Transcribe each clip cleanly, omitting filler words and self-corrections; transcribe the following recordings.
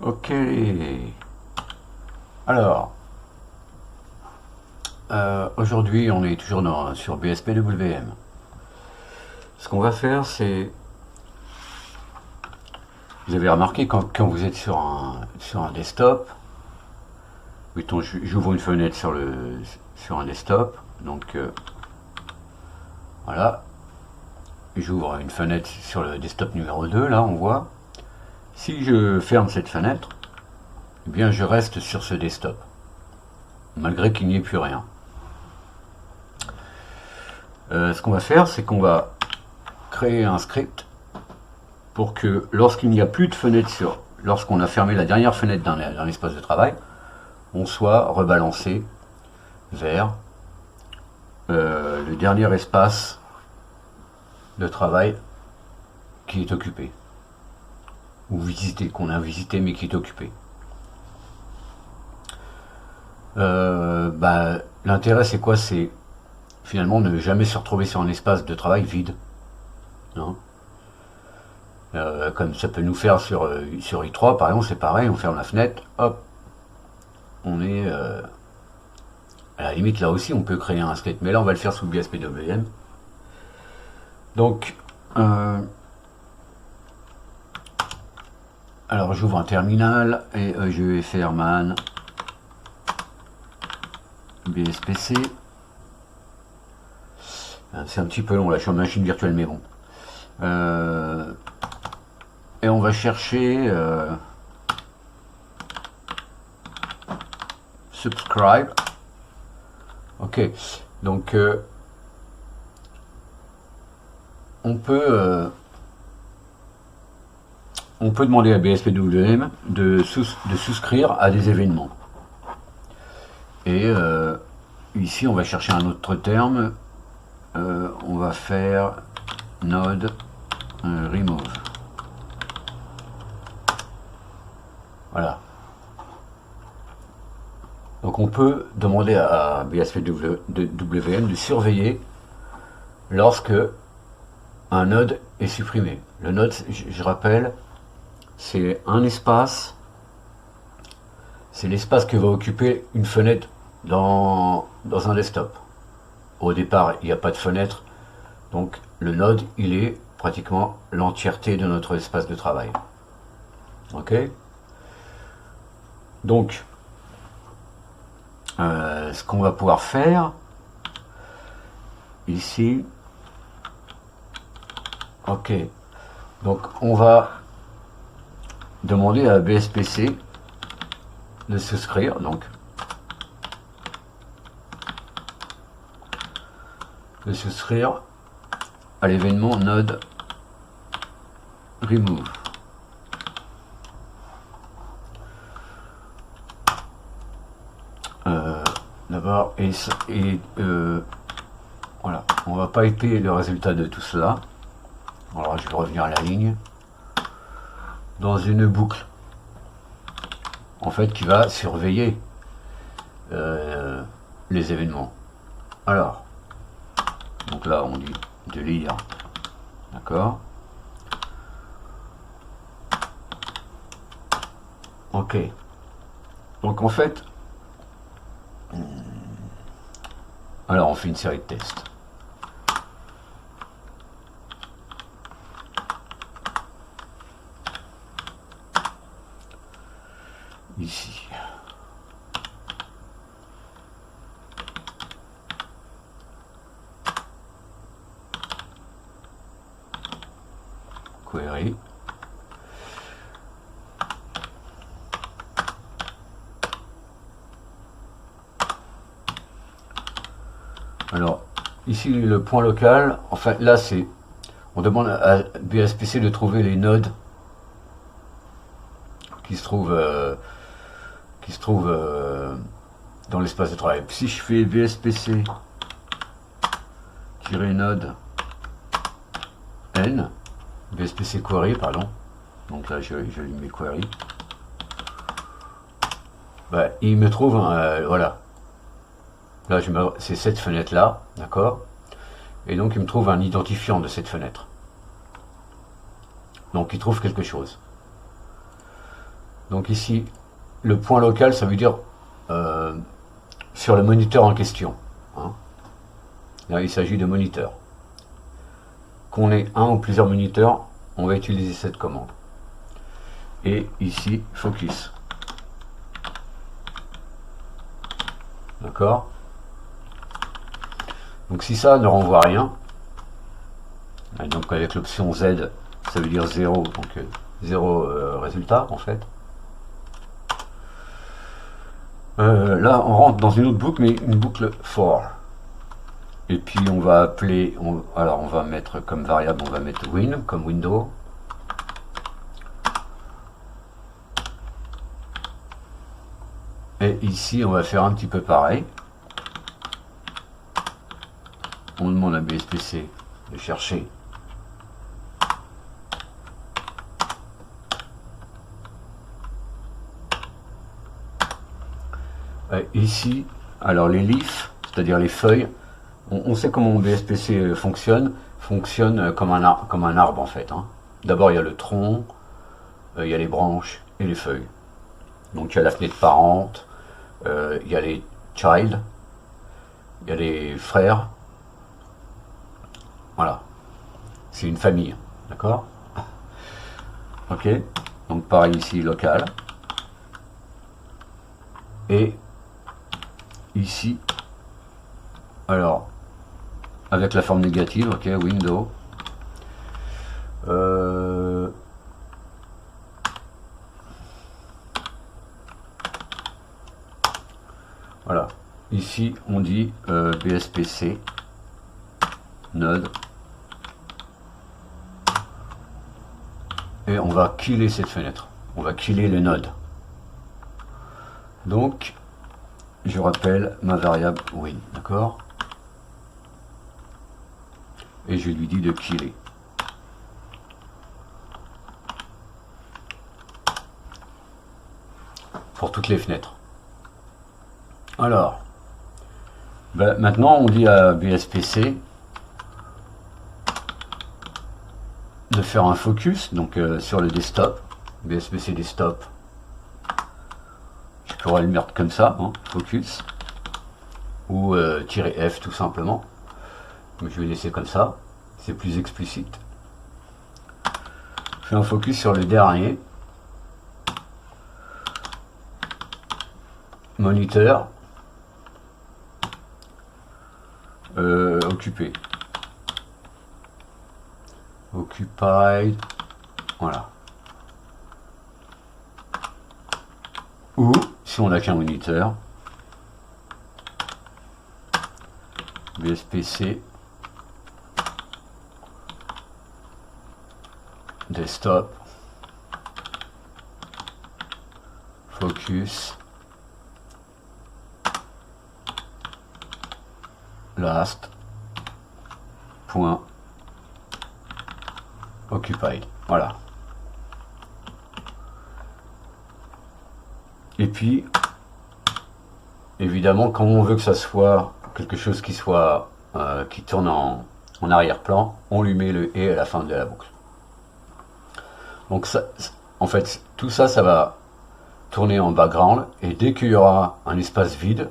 Ok. Alors, aujourd'hui, on est toujours sur BSPWM. Ce qu'on va faire, c'est... Vous avez remarqué quand vous êtes sur un desktop, mettons, j'ouvre une fenêtre sur un desktop, donc voilà, j'ouvre une fenêtre sur le desktop numéro 2, là, on voit. Si je ferme cette fenêtre, eh bien, je reste sur ce desktop, malgré qu'il n'y ait plus rien. Ce qu'on va faire, c'est qu'on va créer un script pour que lorsqu'il n'y a plus de fenêtre lorsqu'on a fermé la dernière fenêtre d'un espace de travail, on soit rebalancé vers le dernier espace de travail qui est occupé, ou visité, qu'on a visité mais qui est occupé. L'intérêt, c'est quoi? C'est finalement ne jamais se retrouver sur un espace de travail vide, hein. Comme ça peut nous faire sur i3 par exemple, c'est pareil, on ferme la fenêtre, hop, on est à la limite. Là aussi on peut créer un script, mais là on va le faire sous BSPWM. Donc alors j'ouvre un terminal et je vais faire man BSPC. C'est un petit peu long là, je suis en machine virtuelle, mais bon. Et on va chercher subscribe. Ok, donc on peut demander à BSPWM de souscrire à des événements. Et ici on va chercher un autre terme. On va faire node remove. Voilà. Donc on peut demander à BSPWM de surveiller lorsque un node est supprimé. Le node, je rappelle, c'est un espace, c'est l'espace que va occuper une fenêtre dans un desktop. Au départ, il n'y a pas de fenêtre, donc le node, il est pratiquement l'entièreté de notre espace de travail. Ok? Donc, ce qu'on va pouvoir faire ici, ok, donc on va demander à BSPC de souscrire, donc de souscrire à l'événement node remove. D'abord, voilà, on va pas épier le résultat de tout cela. Alors je vais revenir à la ligne dans une boucle en fait qui va surveiller les événements. Alors donc là on dit de lire, d'accord, ok. Donc en fait, alors on fait une série de tests. Ici. Query. Alors, ici le point local, enfin là c'est, on demande à BSPC de trouver les nodes qui se trouvent dans l'espace de travail. Si je fais BSPC-node n, BSPC query, pardon, donc là je lui mets query, bah, il me trouve voilà. Là, c'est cette fenêtre-là, d'accord? Et donc, il me trouve un identifiant de cette fenêtre. Donc, il trouve quelque chose. Donc ici, le point local, ça veut dire sur le moniteur en question. Hein. Là, il s'agit de moniteur. Qu'on ait un ou plusieurs moniteurs, on va utiliser cette commande. Et ici, focus. D'accord? Donc si ça ne renvoie rien, et donc avec l'option Z, ça veut dire 0, donc 0 résultat en fait. Là, on rentre dans une autre boucle, mais une boucle for. Et puis on va appeler, alors on va mettre comme variable, on va mettre win comme window. Et ici, on va faire un petit peu pareil. On demande à BSPC de chercher ici, alors les leaves, c'est-à-dire les feuilles, on sait comment BSPC fonctionne comme un arbre en fait. Hein. D'abord il y a le tronc, il y a les branches et les feuilles. Donc il y a la fenêtre parente, il y a les child, il y a les frères. Voilà, c'est une famille, d'accord? Ok, donc pareil ici, local. Et ici, alors, avec la forme négative, ok, window. Voilà, ici on dit BSPC node. Et on va killer cette fenêtre. On va killer le node. Donc, je rappelle ma variable win, d'accord? Et je lui dis de killer. Pour toutes les fenêtres. Alors, ben maintenant on dit à BSPC de faire un focus, donc sur le desktop, BSPC desktop. Je pourrais le mettre comme ça, hein, focus, ou -F tout simplement. Mais je vais laisser comme ça, c'est plus explicite. Je fais un focus sur le dernier. Moniteur. Occupé. Occupied. Voilà. Ou, si on n'a qu'un moniteur, BSPC desktop focus last point occupied. Voilà. Et puis, évidemment, quand on veut que ça soit quelque chose qui soit qui tourne en arrière-plan, on lui met le et à la fin de la boucle. Donc ça, en fait, tout ça, ça va tourner en background, et dès qu'il y aura un espace vide,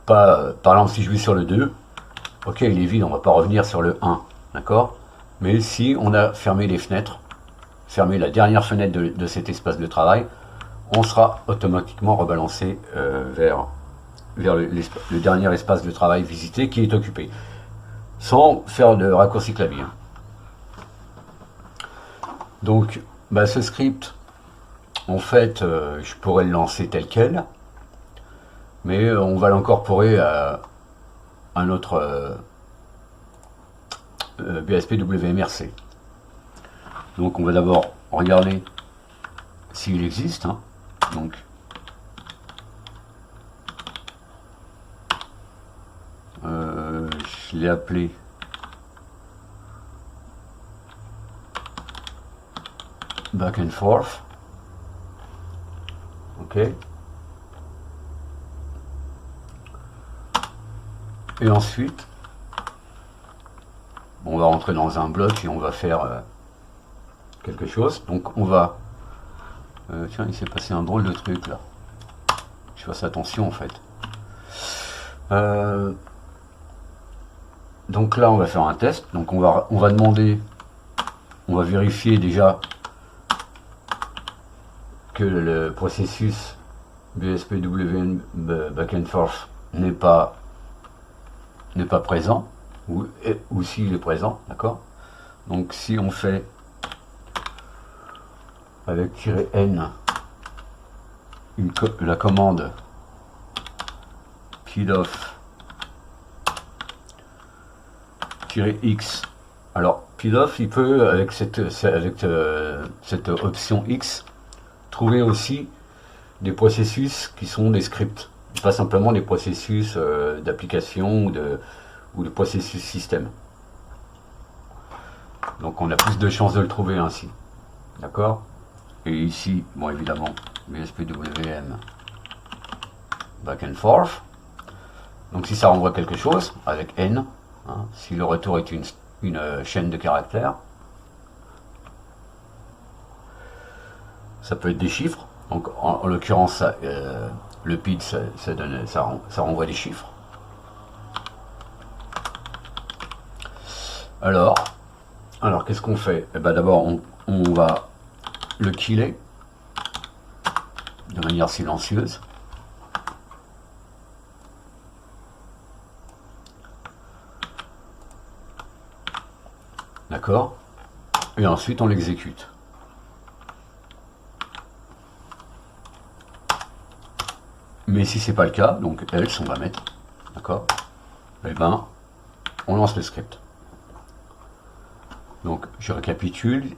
pas, par exemple, si je vais sur le 2, ok, il est vide, on va pas revenir sur le 1, d'accord? Mais si on a fermé les fenêtres, fermé la dernière fenêtre de cet espace de travail, on sera automatiquement rebalancé vers le dernier espace de travail visité qui est occupé, sans faire de raccourci clavier. Donc, bah, ce script, en fait, je pourrais le lancer tel quel, mais on va l'incorporer à notre BSP WMRC. Donc, on va d'abord regarder s'il existe. Hein. Donc, je l'ai appelé back and forth. Ok. Et ensuite, on va rentrer dans un bloc et on va faire quelque chose. Donc on va Tiens, il s'est passé un drôle de truc là. Je fasse attention en fait. Donc là, on va faire un test. Donc on va demander, on va vérifier déjà que le processus BSPWN back and forth n'est pas présent, ou s'il est présent, d'accord. Donc si on fait avec -n la commande PIDOF -x, alors PIDOF il peut avec cette option X trouver aussi des processus qui sont des scripts, pas simplement des processus d'application ou de processus système. Donc on a plus de chances de le trouver ainsi, d'accord. Et ici, bon évidemment, BSPWM back and forth. Donc si ça renvoie quelque chose avec N, hein, si le retour est une chaîne de caractères, ça peut être des chiffres. Donc en l'occurrence, le PID, ça renvoie des chiffres. Alors qu'est-ce qu'on fait? Eh ben, d'abord, on va le killer de manière silencieuse. D'accord? Et ensuite, on l'exécute. Mais si c'est pas le cas, donc else on va mettre, d'accord, et ben on lance le script. Donc je récapitule.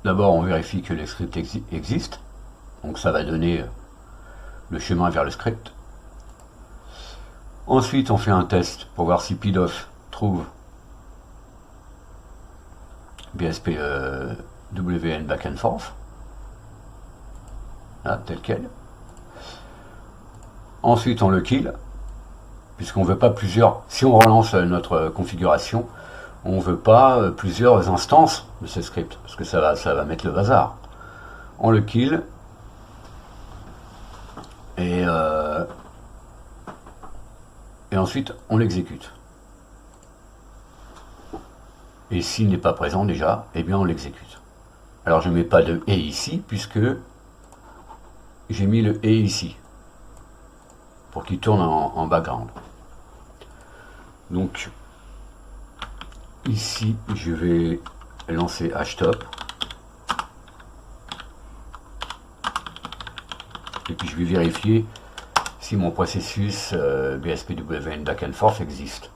D'abord on vérifie que le script existe, donc ça va donner le chemin vers le script. Ensuite on fait un test pour voir si PIDOF trouve BSPWN back and forth, là, tel quel. Ensuite on le kill, puisqu'on ne veut pas plusieurs, si on relance notre configuration, on ne veut pas plusieurs instances de ce script, parce que ça va mettre le bazar. On le kill, et ensuite on l'exécute. Et s'il n'est pas présent déjà, eh bien on l'exécute. Alors je ne mets pas de « et » ici, puisque j'ai mis le « et » ici, pour qu'il tourne en background. Donc ici je vais lancer htop et puis je vais vérifier si mon processus BSPWN back and forth existe.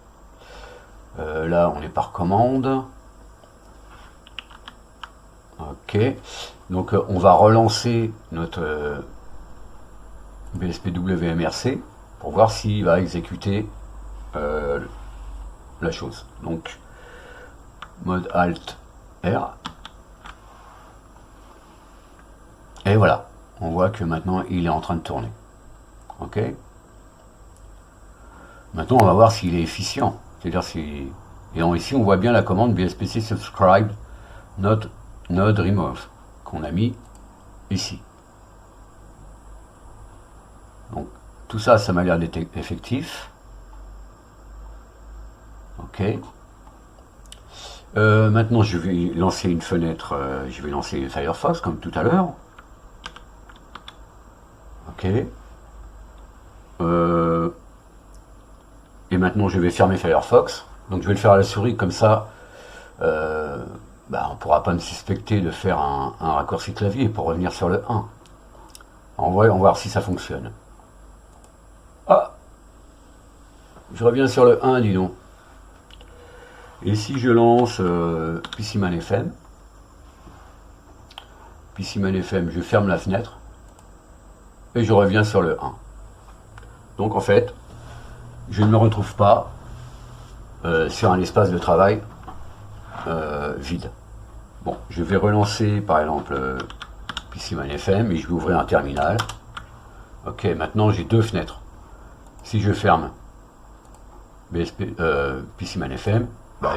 Là on est par commande. Ok, donc on va relancer notre BSPWMRC pour voir s'il va exécuter la chose. Donc mode alt R, et voilà, on voit que maintenant il est en train de tourner. Ok, maintenant on va voir s'il est efficient, c'est-à-dire si, et ici on voit bien la commande bspc subscribe node remove qu'on a mis ici. Donc tout ça, ça m'a l'air d'être effectif. Ok. Maintenant, je vais lancer une fenêtre. Je vais lancer Firefox comme tout à l'heure. Ok. Et maintenant, je vais fermer Firefox. Donc, je vais le faire à la souris comme ça. On ne pourra pas me suspecter de faire un raccourci clavier pour revenir sur le 1. On va voir si ça fonctionne. Ah, je reviens sur le 1, dis donc. Et si je lance PCManFM, je ferme la fenêtre et je reviens sur le 1. Donc en fait, je ne me retrouve pas sur un espace de travail vide. Bon, je vais relancer par exemple PCManFM et je vais ouvrir un terminal. Ok, maintenant j'ai deux fenêtres. Si je ferme PCManFM,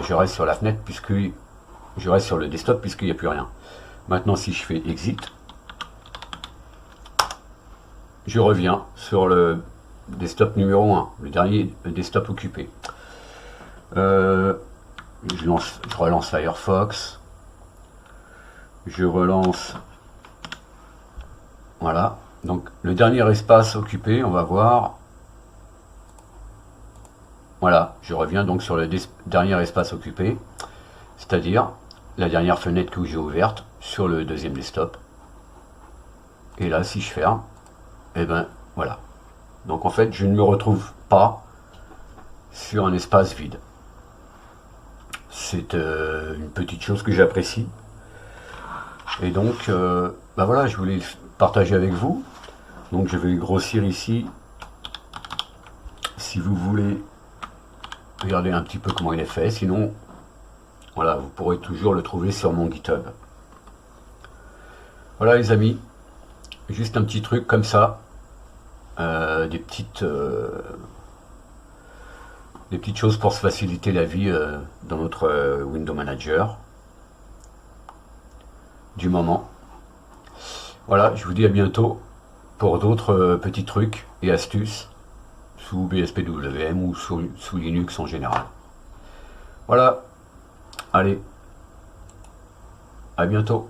je reste sur la fenêtre puisque je reste sur le desktop puisqu'il n'y a plus rien. Maintenant si je fais exit, je reviens sur le desktop numéro 1, le dernier desktop occupé. Je relance Firefox. Je relance. Voilà. Donc le dernier espace occupé, on va voir. Voilà, je reviens donc sur le dernier espace occupé, c'est-à-dire la dernière fenêtre que j'ai ouverte sur le deuxième desktop. Et là, si je ferme, et ben voilà. Donc en fait, je ne me retrouve pas sur un espace vide. C'est une petite chose que j'apprécie. Et donc, ben voilà, je voulais partager avec vous. Donc je vais grossir ici. Si vous voulez regarder un petit peu comment il est fait, sinon, voilà, vous pourrez toujours le trouver sur mon GitHub. Voilà les amis, juste un petit truc comme ça, des petites choses pour se faciliter la vie dans notre Windows Manager du moment. Voilà, je vous dis à bientôt pour d'autres petits trucs et astuces sous BSPWM ou sous Linux en général. Voilà, allez, à bientôt.